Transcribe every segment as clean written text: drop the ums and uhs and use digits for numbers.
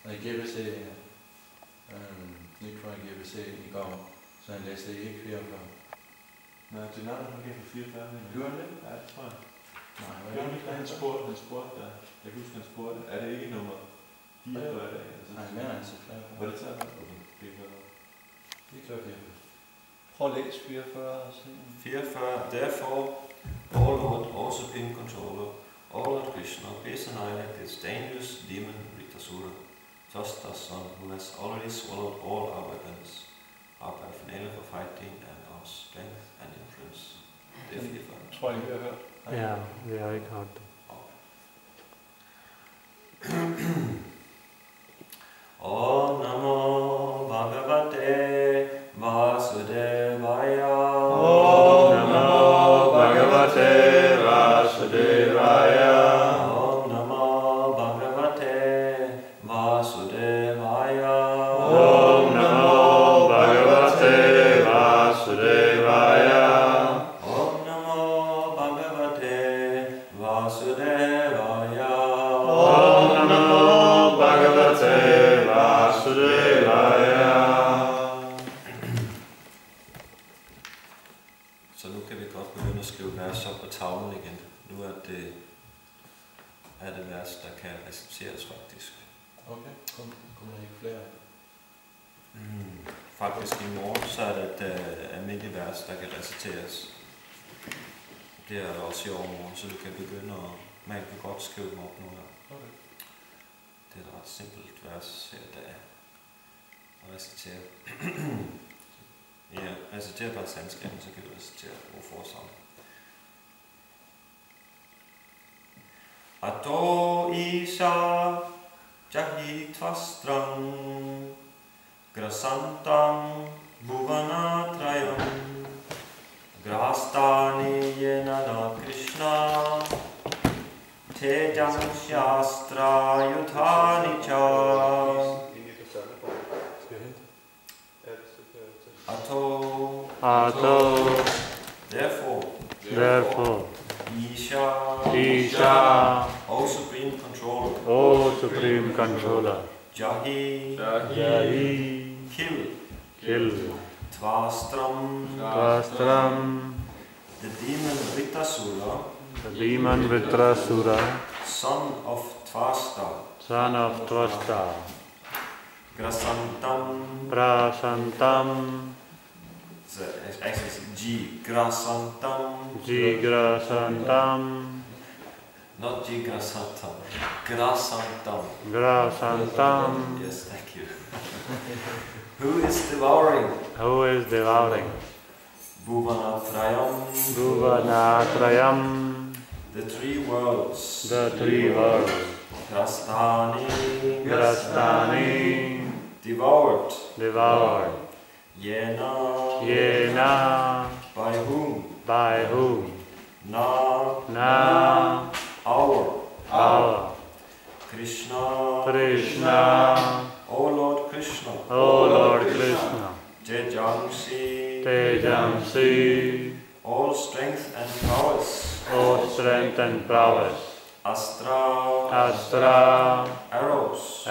Og i GBC, Nick fra GBC i går, så han læste ikke 44. Nej, det er noget, han gav for 44. Gjorde han det? Ja, det tror jeg. Nej, Gjorde han ikke, han spurgte der. Jeg kan huske, han spurgte, er det ikke nummer 44 i dag? Nej, mere end så flere. Var det taget? Okay, det er godt. Det er klart 44. Prøv at læse 44 og se. 44. Therefore, all Lord, all Supreme Controller, all Lord Krishna, please annihilate this dangerous demon Ritasura, Tosta's son, who has already swallowed all our weapons, our paraphernalia for fighting, and our strength and influence. Det er 44. Tror jeg, vi har hørt. Ja, vi har ikke hørt det. Om Namo Bhagavate Vasudevaya. Om Namo Bhagavate Vasudevaya. Om Namo Bhagavate Vasudevaya. Om Namo Bhagavate Vasudevaya. Om Namo Bhagavate Vasudevaya. Om Namo Bhagavate Vasudevaya. Så nu kan vi godt begynde at skrive vers op på tavlen igen. Nu er det vers, der kan reciteres faktisk. Okay, kommer der ikke flere? Faktisk i morgen, så er det et almindeligt vers, der kan reciteres. Det er der også i overmorgen, så du kan begynde at... Man kan godt skrive dem op nu her. Okay. Det er et ret simpelt vers her, der er at recitere. Ja, recitere bare sanskrit, så kan du recitere hvorfor sammen. Ato isha jahi tvastrang grasantam bhuvanatrayam grahastani yenana Krishna tejam shastra yuthani cha. Ato. Therefore. Isha. O Supreme Controller. O Supreme Controller. Jahi. Kill. Tvastram. The demon Vritasura. The demon Vritrasura. Son of Tvasta. Grasantam. Actually, Grasantam. Not Grasantam. Grasantam. Yes, thank you. Who is devouring? Bhuvanatrayam. The three worlds. Grastani. Devoured. Yena. By whom? Na. Our. Krishna. O Lord Krishna. Tejamsi. All strength and prowess. Astra. Arrows.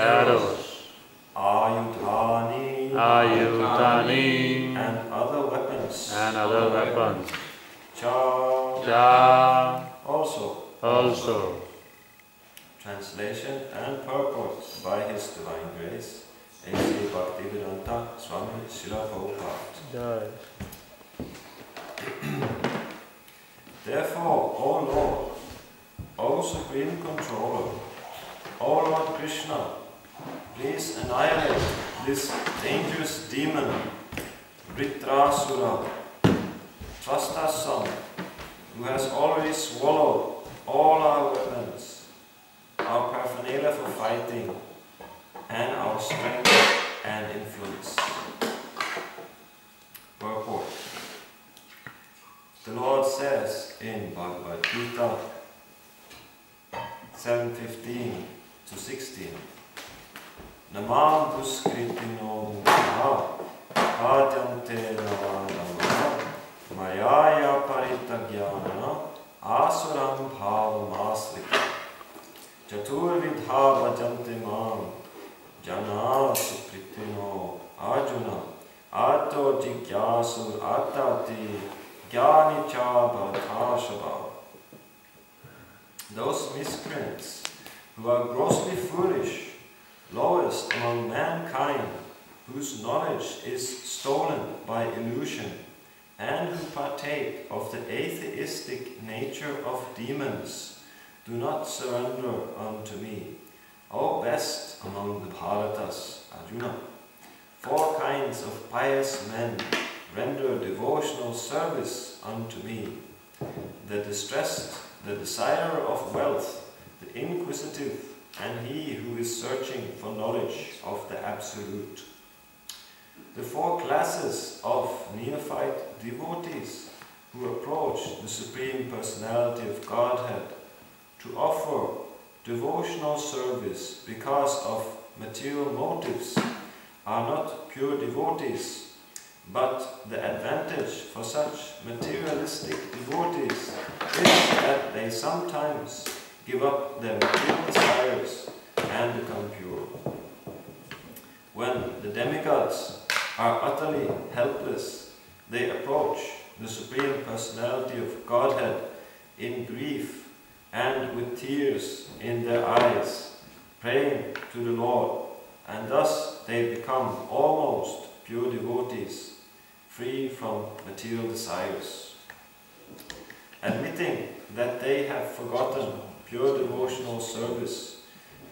Ayudhani. And other weapons. Cha. Also. Translation and purport by His Divine Grace, HG Bhaktivedanta Swami Srila Prabhupada. Therefore, O Lord, O Supreme Controller, O Lord Krishna, please annihilate this dangerous demon, Vritrasura, Tvasta's son, who has already swallowed all our weapons, our paraphernalia for fighting, and our strength and influence. Purport. The Lord says in Bhagavad Gita 7:15-16, Namam duskritino mukha bhajante navadamana mayaya paritagyana asuram bhavamasrita Chaturvidha bhajante mam jana supritino Arjuna ato jigyasur atati jnani chabhatashava. Those miscreants who are grossly foolish, lowest among mankind, whose knowledge is stolen by illusion, and who partake of the atheistic nature of demons, do not surrender unto me, O best among the Bharatas, Arjuna. 4 kinds of pious men render devotional service unto me: the distressed, the desirer of wealth, the inquisitive, and he who is searching for knowledge of the Absolute. The 4 classes of neophyte devotees who approach the Supreme Personality of Godhead to offer devotional service because of material motives are not pure devotees, but the advantage for such materialistic devotees is that they sometimes give up their material desires and become pure. When the demigods are utterly helpless, they approach the Supreme Personality of Godhead in grief and with tears in their eyes, praying to the Lord, and thus they become almost pure devotees, free from material desires. Admitting that they have forgotten pure devotional service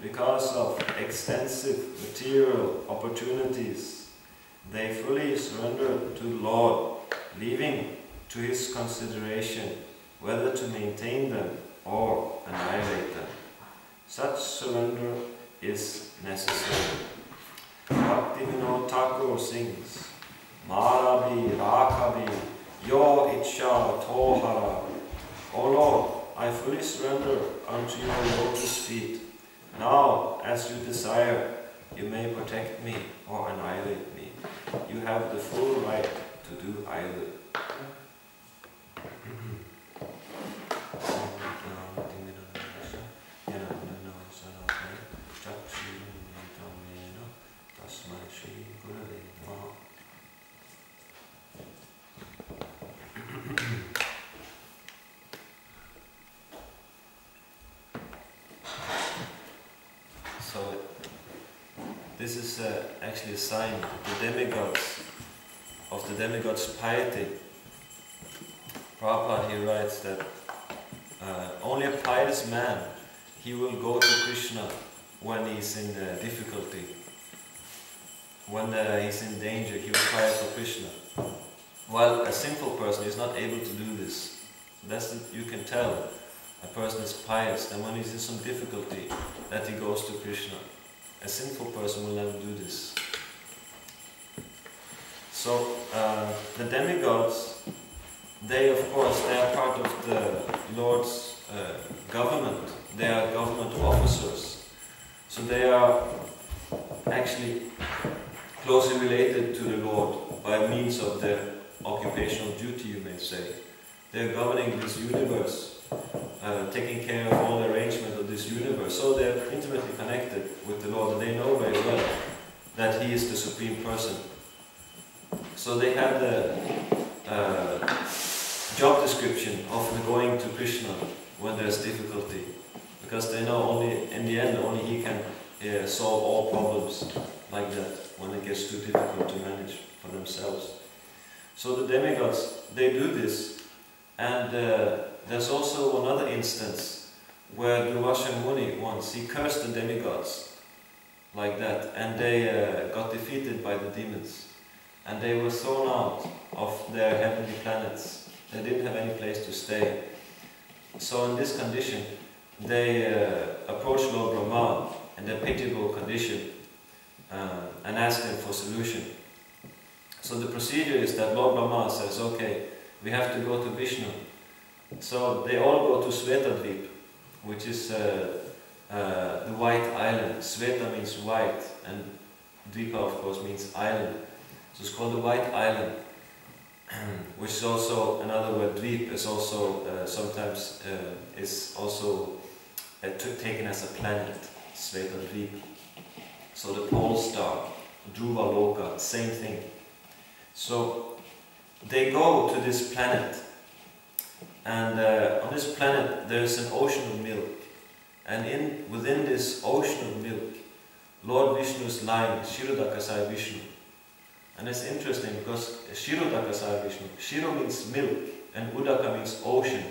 because of extensive material opportunities, they fully surrender to the Lord, leaving to His consideration whether to maintain them or annihilate them. Such surrender is necessary. Bhaktivinoda Thakur sings, Marabi Rakabi Yo Ichha Tohara. O Lord, I fully surrender unto your lotus feet. Now, as you desire, you may protect me or annihilate me. You have the full right to do either. So this is actually a sign of the demigods' piety. Prabhupada, he writes that only a pious man, he will go to Krishna when he's in difficulty. When he's in danger, he will cry for Krishna. While a sinful person is not able to do this. You can tell a person is pious, and when he's in some difficulty, that he goes to Krishna. A sinful person will never do this. So the demigods, they of course, they are part of the Lord's government. They are government officers. So they are actually closely related to the Lord by means of their occupational duty, you may say. They are governing this universe, taking care of all the arrangement of this universe. So they are intimately connected with the Lord, and they know very well that He is the Supreme Person. So they have the job description of going to Krishna when there's difficulty, because they know only in the end only He can solve all problems like that when it gets too difficult to manage for themselves. So the demigods, they do this, and there's also another instance where Durvasha Muni once, he cursed the demigods like that, and they got defeated by the demons, and they were thrown out of their heavenly planets. They didn't have any place to stay. So in this condition, they approached Lord Brahma in their pitiable condition and asked him for solution. So the procedure is that Lord Brahma says, okay, we have to go to Vishnu. So they all go to Svetadvip, which is the white island. Sveta means white, and Dvipa of course means island. So it's called the White Island, which is also another word. Dvip is also sometimes is also taken as a planet, Svetadvip. So the pole star, Dhruva Loka, same thing. So they go to this planet, and on this planet there is an ocean of milk, and within this ocean of milk, Lord Vishnu is lying, Kshirodakasaya Vishnu. And it's interesting because Kshirodakasaya Vishnu, Shiro means milk and Udaka means ocean.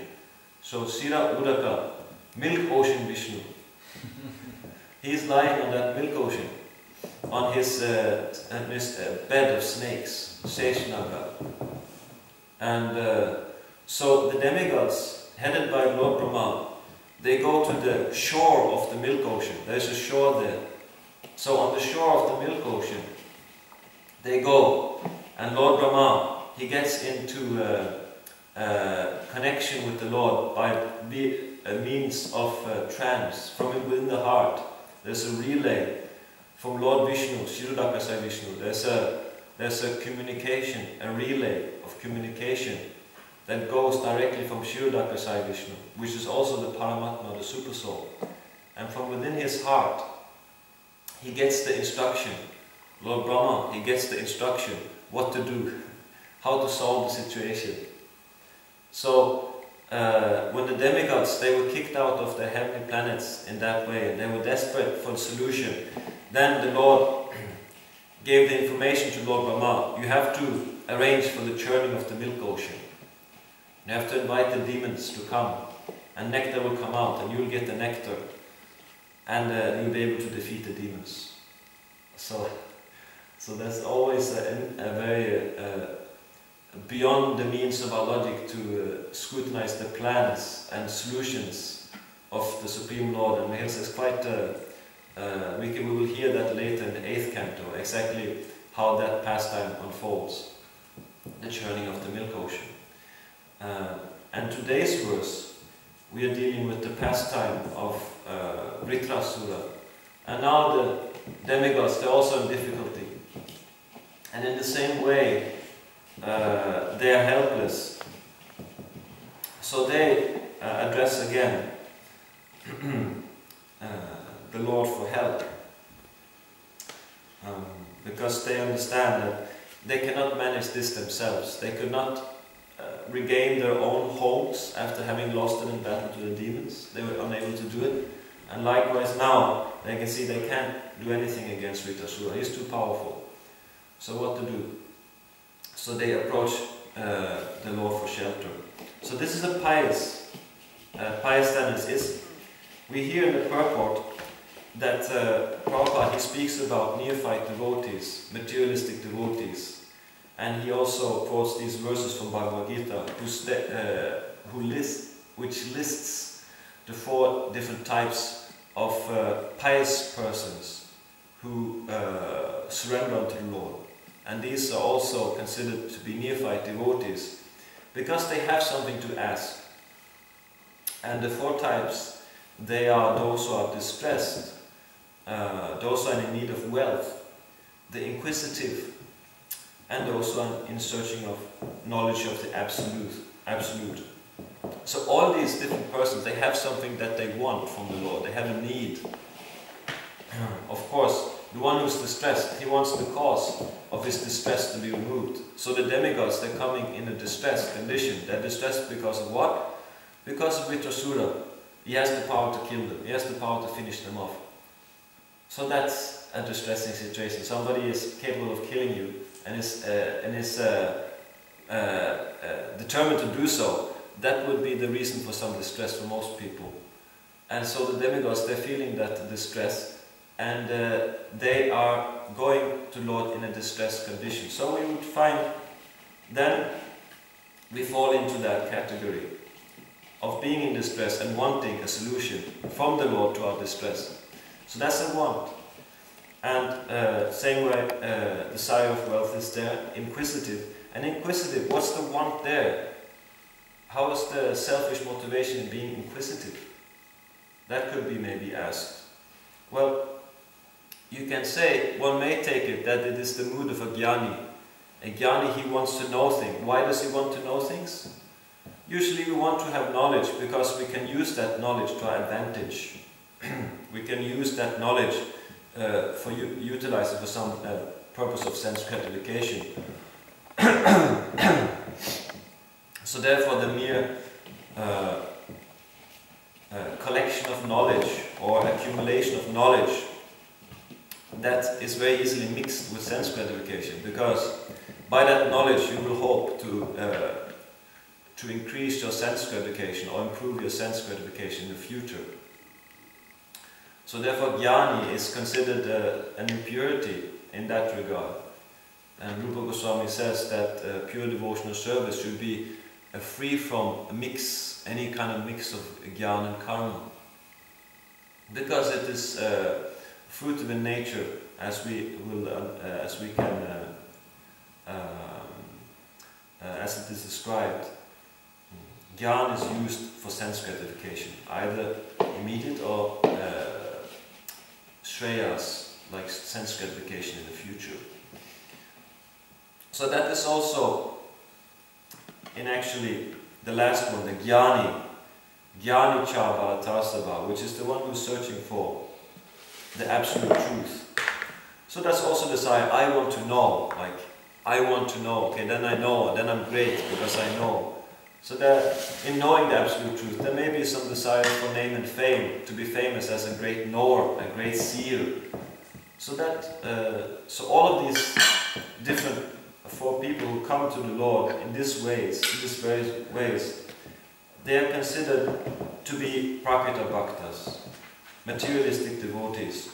So Shira Udaka, milk ocean Vishnu. He is lying on that milk ocean, on his bed of snakes, Seshnaga. And so the demigods, headed by Lord Brahma, they go to the shore of the milk ocean. There's a shore there. So on the shore of the milk ocean, they go, and Lord Brahma, he gets into connection with the Lord by a means of trance from within the heart. There's a relay from Lord Vishnu, Kshirodakasaya Vishnu. There's a communication, a relay of communication that goes directly from Kshirodakasaya Vishnu, which is also the Paramatma, the Super Soul. And from within his heart, he gets the instruction. Lord Brahma, he gets the instruction what to do, how to solve the situation. So when the demigods, they were kicked out of their heavenly planets in that way, and they were desperate for a solution, then the Lord gave the information to Lord Brahma. You have to arrange for the churning of the milk ocean. You have to invite the demons to come, and nectar will come out, and you'll get the nectar, and you'll be able to defeat the demons. So that's always a very beyond the means of our logic to scrutinize the plans and solutions of the Supreme Lord. And it's quite, we will hear that later in the 8th canto, exactly how that pastime unfolds, the churning of the milk ocean. And today's verse, we are dealing with the pastime of Vritrasura. And now the demigods, they're also in difficulty. And in the same way, they are helpless. So they address again the Lord for help. Because they understand that they cannot manage this themselves. They could not regain their own homes after having lost it in battle to the demons. They were unable to do it. And likewise now, they can see they can't do anything against Vritrasura. He's too powerful. So what to do? So they approach the Lord for shelter. So this is a pious stance. We hear in the purport that Prabhupada, he speaks about neophyte devotees, materialistic devotees, and he also quotes these verses from Bhagavad Gita, which lists the 4 different types of pious persons who surrender unto the Lord. And these are also considered to be neophyte devotees because they have something to ask. And the 4 types, they are those who are distressed, those who are in need of wealth, the inquisitive, and those who are in searching of knowledge of the absolute. So all these different persons, they have something that they want from the Lord. They have a need. Of course, the one who's distressed, he wants the cause of his distress to be removed. So the demigods, they're coming in a distressed condition. They're distressed because of what? Because of Vritrasura. He has the power to kill them. He has the power to finish them off. So that's a distressing situation. Somebody is capable of killing you and is determined to do so. That would be the reason for some distress for most people. And so the demigods, they're feeling that distress, and they are going to Lord in a distressed condition. So we would find then we fall into that category of being in distress and wanting a solution from the Lord to our distress. So that's a want. And same way, desire of wealth is there, inquisitive. And inquisitive, what's the want there? How is the selfish motivation in being inquisitive? That could be maybe asked. Well, you can say, one may take it that it is the mood of a jnani. A jnani, he wants to know things. Why does he want to know things? Usually we want to have knowledge because we can use that knowledge to our advantage. We can use that knowledge utilize it for some purpose of sense gratification. So therefore the mere collection of knowledge or accumulation of knowledge, that is very easily mixed with sense gratification, because by that knowledge you will hope to increase your sense gratification or improve your sense gratification in the future. So therefore jnani is considered an impurity in that regard. And Rupa Goswami says that pure devotional service should be free from any kind of mix of jnana and karma, because it is fruitive in nature, as it is described. Jnana is used for sense gratification, either immediate or shreyas, like sense gratification in the future. So that is also, in actually the last one, the jnani cha bharatasava, which is the one who's searching for the absolute truth. So that's also the desire, I want to know, okay, then I know, then I'm great because I know. So that in knowing the absolute truth, there may be some desire for name and fame, to be famous as a great knower, a great seer. So that, so all of these different, for people who come to the Lord in these various ways, they are considered to be prakrita bhaktas, materialistic devotees.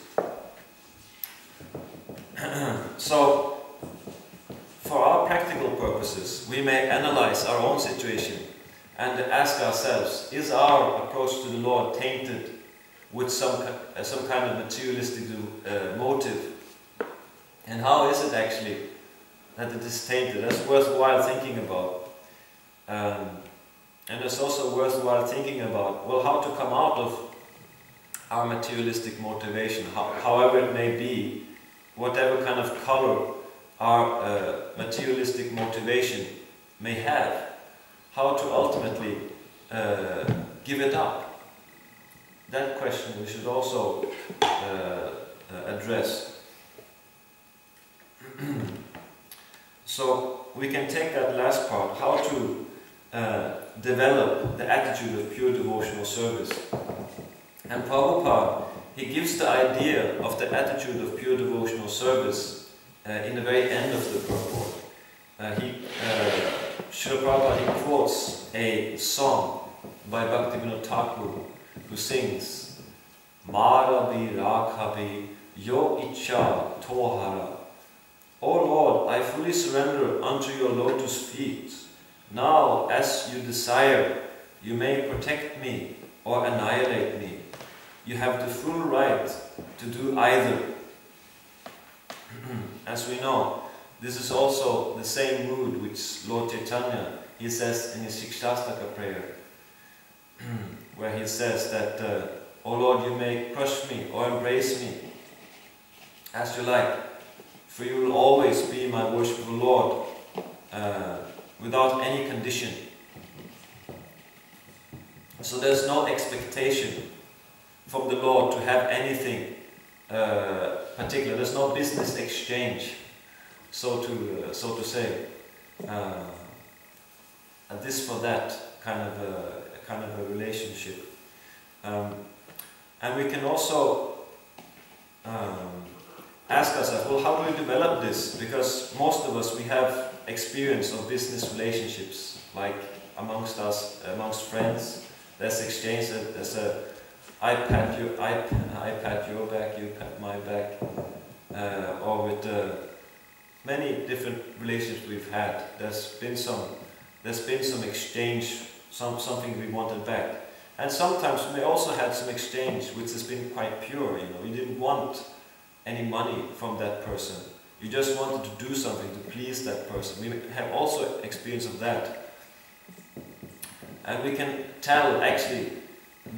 So, for our practical purposes, we may analyze our own situation and ask ourselves, is our approach to the Lord tainted with some kind of materialistic motive? And how is it actually that it is tainted? That's worthwhile thinking about. And it's also worthwhile thinking about, well, how to come out of our materialistic motivation, however it may be, whatever kind of color our materialistic motivation may have, how to ultimately give it up. That question we should also address. So we can take that last part, how to develop the attitude of pure devotional service. And Prabhupada, he gives the idea of the attitude of pure devotional service in the very end of the purport. Srila Prabhupada, he quotes a song by Bhaktivinoda Thakur, who sings Marabi Rakhabi Yo Icha Tohara. O Lord, I fully surrender unto your lotus feet. Now, as you desire, you may protect me or annihilate me. You have the full right to do either. As we know, this is also the same mood which Lord Chaitanya, he says in his Shikshastaka prayer, where he says that, O Lord, you may crush me or embrace me, as you like, for you will always be my worshipful Lord, without any condition. So there's no expectation from the Lord to have anything particular. There's no business exchange, so to say. This for that kind of a relationship, and we can also ask ourselves, well, how do we develop this? Because most of us, we have experience of business relationships, like amongst us, amongst friends. There's exchange. There's a I pat your back, you pat my back, or with many different relationships we've had. There's been some exchange, something we wanted back, and sometimes we may also had some exchange which has been quite pure. You know, you didn't want any money from that person. You just wanted to do something to please that person. We have also experience of that, and we can tell actually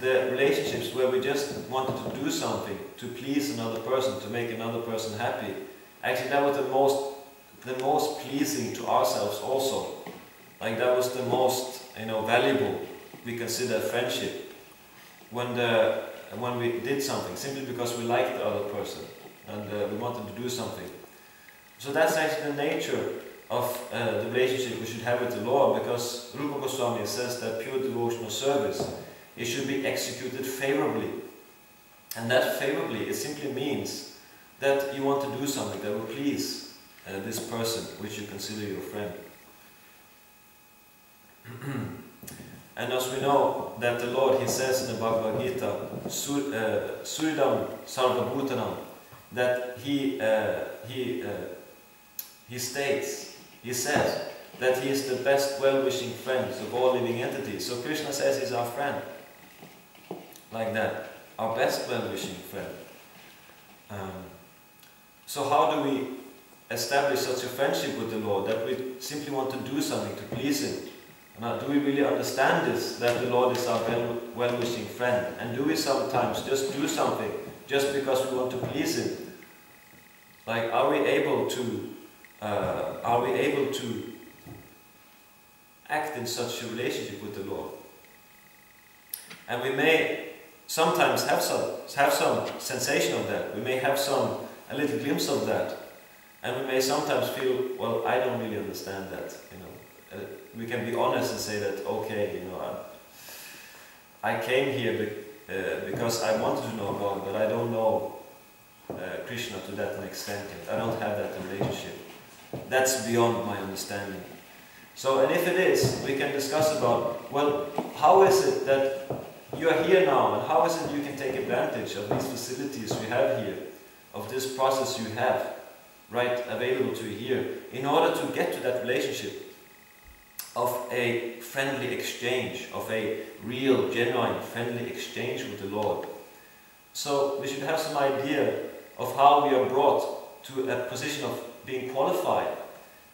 the relationships where we just wanted to do something to please another person, to make another person happy. Actually, that was the most pleasing to ourselves also. Like that was the most, valuable. We consider friendship when we did something simply because we liked the other person. and we wanted to do something. So that's actually the nature of the relationship we should have with the Lord, because Rupa Goswami says that pure devotional service, it should be executed favorably. And that favorably, it simply means that you want to do something that will please this person which you consider your friend. And as we know that the Lord, He says in the Bhagavad Gita, Suridam Sarvabhutanam, that He says that He is the best well-wishing friend of all living entities. So Krishna says He's our friend, like that, our best well-wishing friend. So how do we establish such a friendship with the Lord, that we simply want to do something to please Him? Now, do we really understand this, that the Lord is our well-wishing friend? And do we sometimes just do something just because we want to please Him? Like, are we able to act in such a relationship with the Lord? And we may sometimes have some sensation of that. We may have a little glimpse of that, and we may sometimes feel, well, I don't really understand that. We can be honest and say that, okay, I came here because I wanted to know God, but I don't know Krishna to that extent yet. I don't have that relationship. That's beyond my understanding. So, and if it is, we can discuss about, well, how is it that you are here now, and how is it you can take advantage of these facilities we have here, of this process you have right available to you here, in order to get to that relationship of a friendly exchange, of a real, genuine, friendly exchange with the Lord. So we should have some idea of how we are brought to a position of being qualified,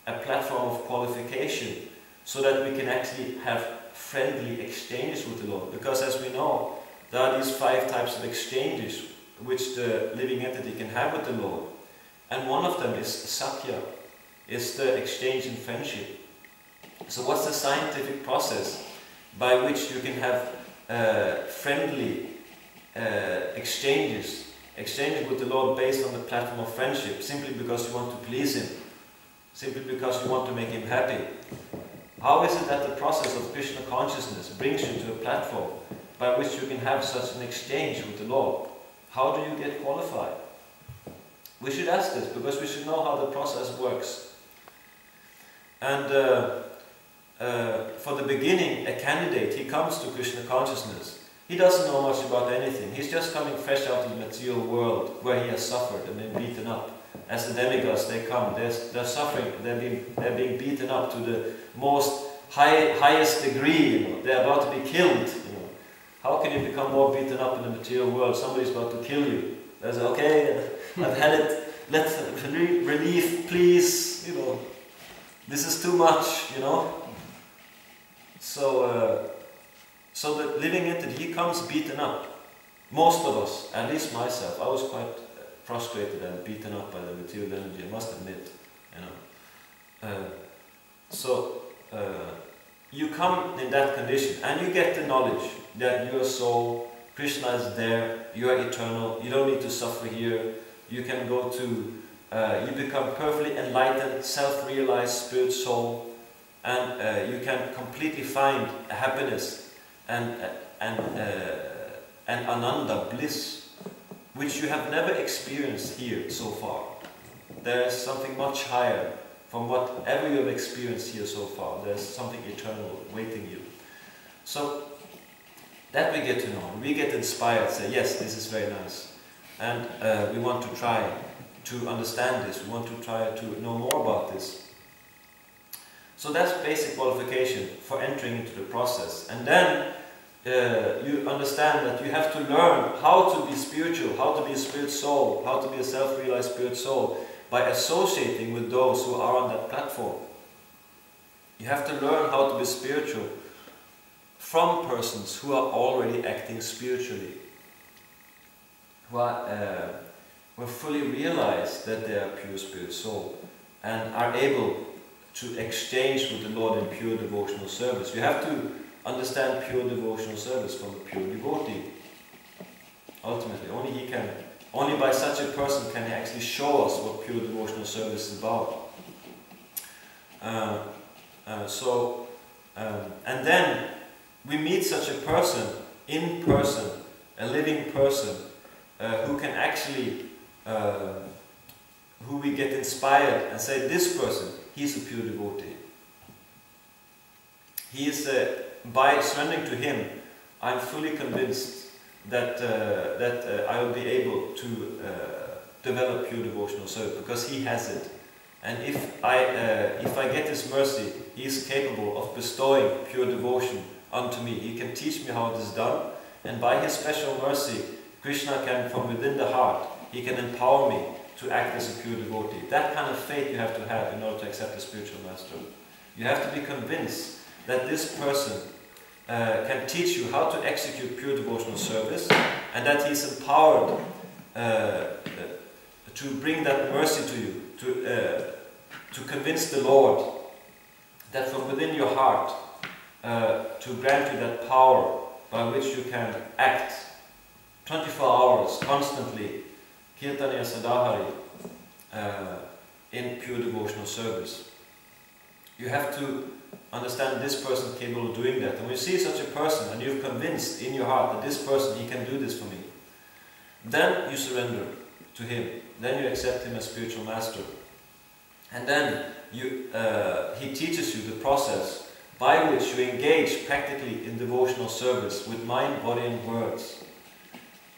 a platform of qualification, so that we can actually have friendly exchanges with the Lord. Because as we know, there are these 5 types of exchanges which the living entity can have with the Lord. And one of them is Sakya, is the exchange in friendship. So what's the scientific process by which you can have friendly exchanges with the Lord based on the platform of friendship, simply because you want to please Him, simply because you want to make Him happy? How is it that the process of Krishna consciousness brings you to a platform by which you can have such an exchange with the Lord? How do you get qualified? We should ask this, because we should know how the process works. And for the beginning, a candidate, he comes to Krishna consciousness. He doesn't know much about anything. He's just coming fresh out of the material world where he has suffered and been beaten up. As the demigods, they come, they're suffering, they're being beaten up to the most highest degree. They're about to be killed. How can you become more beaten up in the material world? Somebody's about to kill you. They say, okay, I've had it. Let's relief, please. This is too much. So the living entity, he comes beaten up. Most of us, at least myself, I was quite frustrated and beaten up by the material energy, I must admit. You come in that condition, and you get the knowledge that your soul, Krishna is there, you are eternal, you don't need to suffer here, you can go to, you become perfectly enlightened, self-realized spirit soul, and you can completely find happiness and ananda, bliss, which you have never experienced here so far. There is something much higher from whatever you have experienced here so far. There's something eternal waiting you. So that we get to know. We get inspired, say, yes, this is very nice. And we want to try to understand this. We want to try to know more about this. So that's basic qualification for entering into the process. And then you understand that you have to learn how to be spiritual, how to be a spirit soul, how to be a self-realized spirit soul, by associating with those who are on that platform. You have to learn how to be spiritual from persons who are already acting spiritually, who fully realize that they are pure spirit soul and are able to exchange with the Lord in pure devotional service. You have to understand pure devotional service from a pure devotee. Ultimately, only he can Only by such a person can he actually show us what pure devotional service is about. And then we meet such a person in person, a living person, who can actually, who we get inspired and say, this person, he's a pure devotee. He is, by surrendering to him, I'm fully convinced that I will be able to develop pure devotional service, because he has it. And if I get his mercy, he is capable of bestowing pure devotion unto me. He can teach me how it is done, and by his special mercy, Krishna can, from within the heart, he can empower me to act as a pure devotee. That kind of faith you have to have in order to accept a spiritual master. You have to be convinced that this person can teach you how to execute pure devotional service, and that he is empowered to bring that mercy to you, to convince the Lord that from within your heart, to grant you that power by which you can act 24 hours constantly, Kirtaniya Sadahari, in pure devotional service. You have to understand this person is capable of doing that. And when you see such a person and you've convinced in your heart that this person, he can do this for me, then you surrender to him. Then you accept him as spiritual master. And then he teaches you the process by which you engage practically in devotional service with mind, body and words,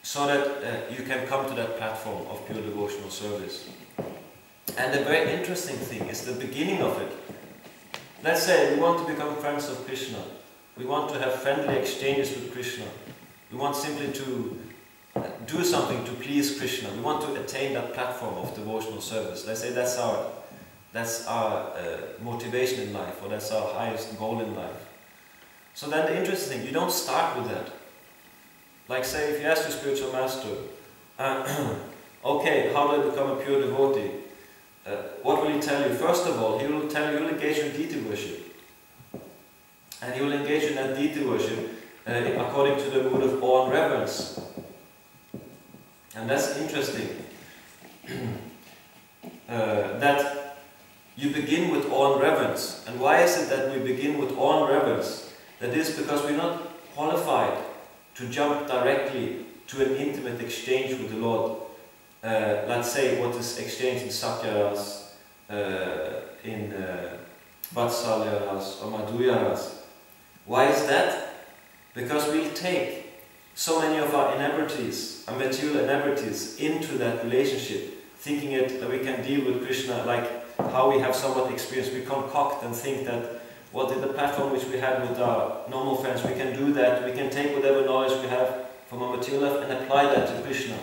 so that you can come to that platform of pure devotional service. And the very interesting thing is the beginning of it. Let's say we want to become friends of Krishna. We want to have friendly exchanges with Krishna. We want simply to do something to please Krishna. We want to attain that platform of devotional service. Let's say that's our motivation in life, or that's our highest goal in life. So then the interesting thing, you don't start with that. Like say, if you ask your spiritual master, okay, how do I become a pure devotee? What will he tell you? First of all, he will tell you, he will engage in deity worship. And he will engage in that deity worship according to the mood of awe and reverence. And that's interesting. That you begin with awe and reverence. And why is it that we begin with awe and reverence? That is because we're not qualified to jump directly to an intimate exchange with the Lord. Let's say what is exchanged in Satyaras, in Vatsalyaras or Madhuryaras. Why is that? Because we'll take so many of our inebrities, our material inebrities, into that relationship, thinking that we can deal with Krishna like how we have somewhat experienced. We concoct and think that what in the platform which we had with our normal friends, we can do that, we can take whatever knowledge we have from our material life and apply that to Krishna,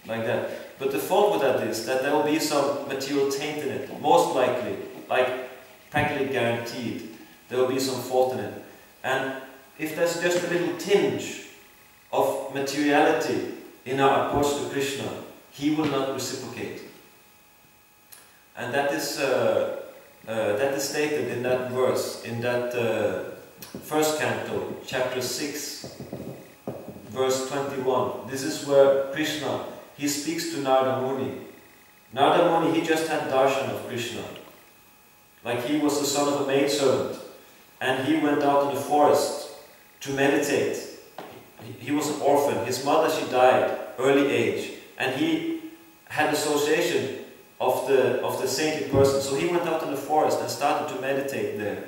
like that. But the fault with that is that there will be some material taint in it, most likely, like practically guaranteed, there will be some fault in it. And if there's just a little tinge of materiality in our approach to Krishna, he will not reciprocate. And that is stated in that verse, in that first canto, chapter 6, verse 21. This is where Krishna, he speaks to Narada Muni. Narada Muni, he just had darshan of Krishna. Like he was the son of a maidservant, and he went out in the forest to meditate. He was an orphan. His mother, she died early age, and he had association of the saintly person. So he went out in the forest and started to meditate there.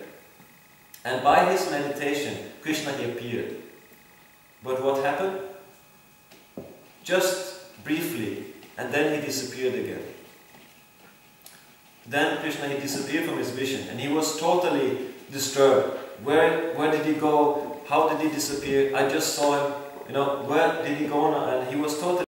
And by his meditation, Krishna, he appeared. But what happened? Just briefly, and then he disappeared again. Then Krishna, he disappeared from his vision, and he was totally disturbed. Where did he go? How did he disappear? I just saw him. Where did he go? And he was totally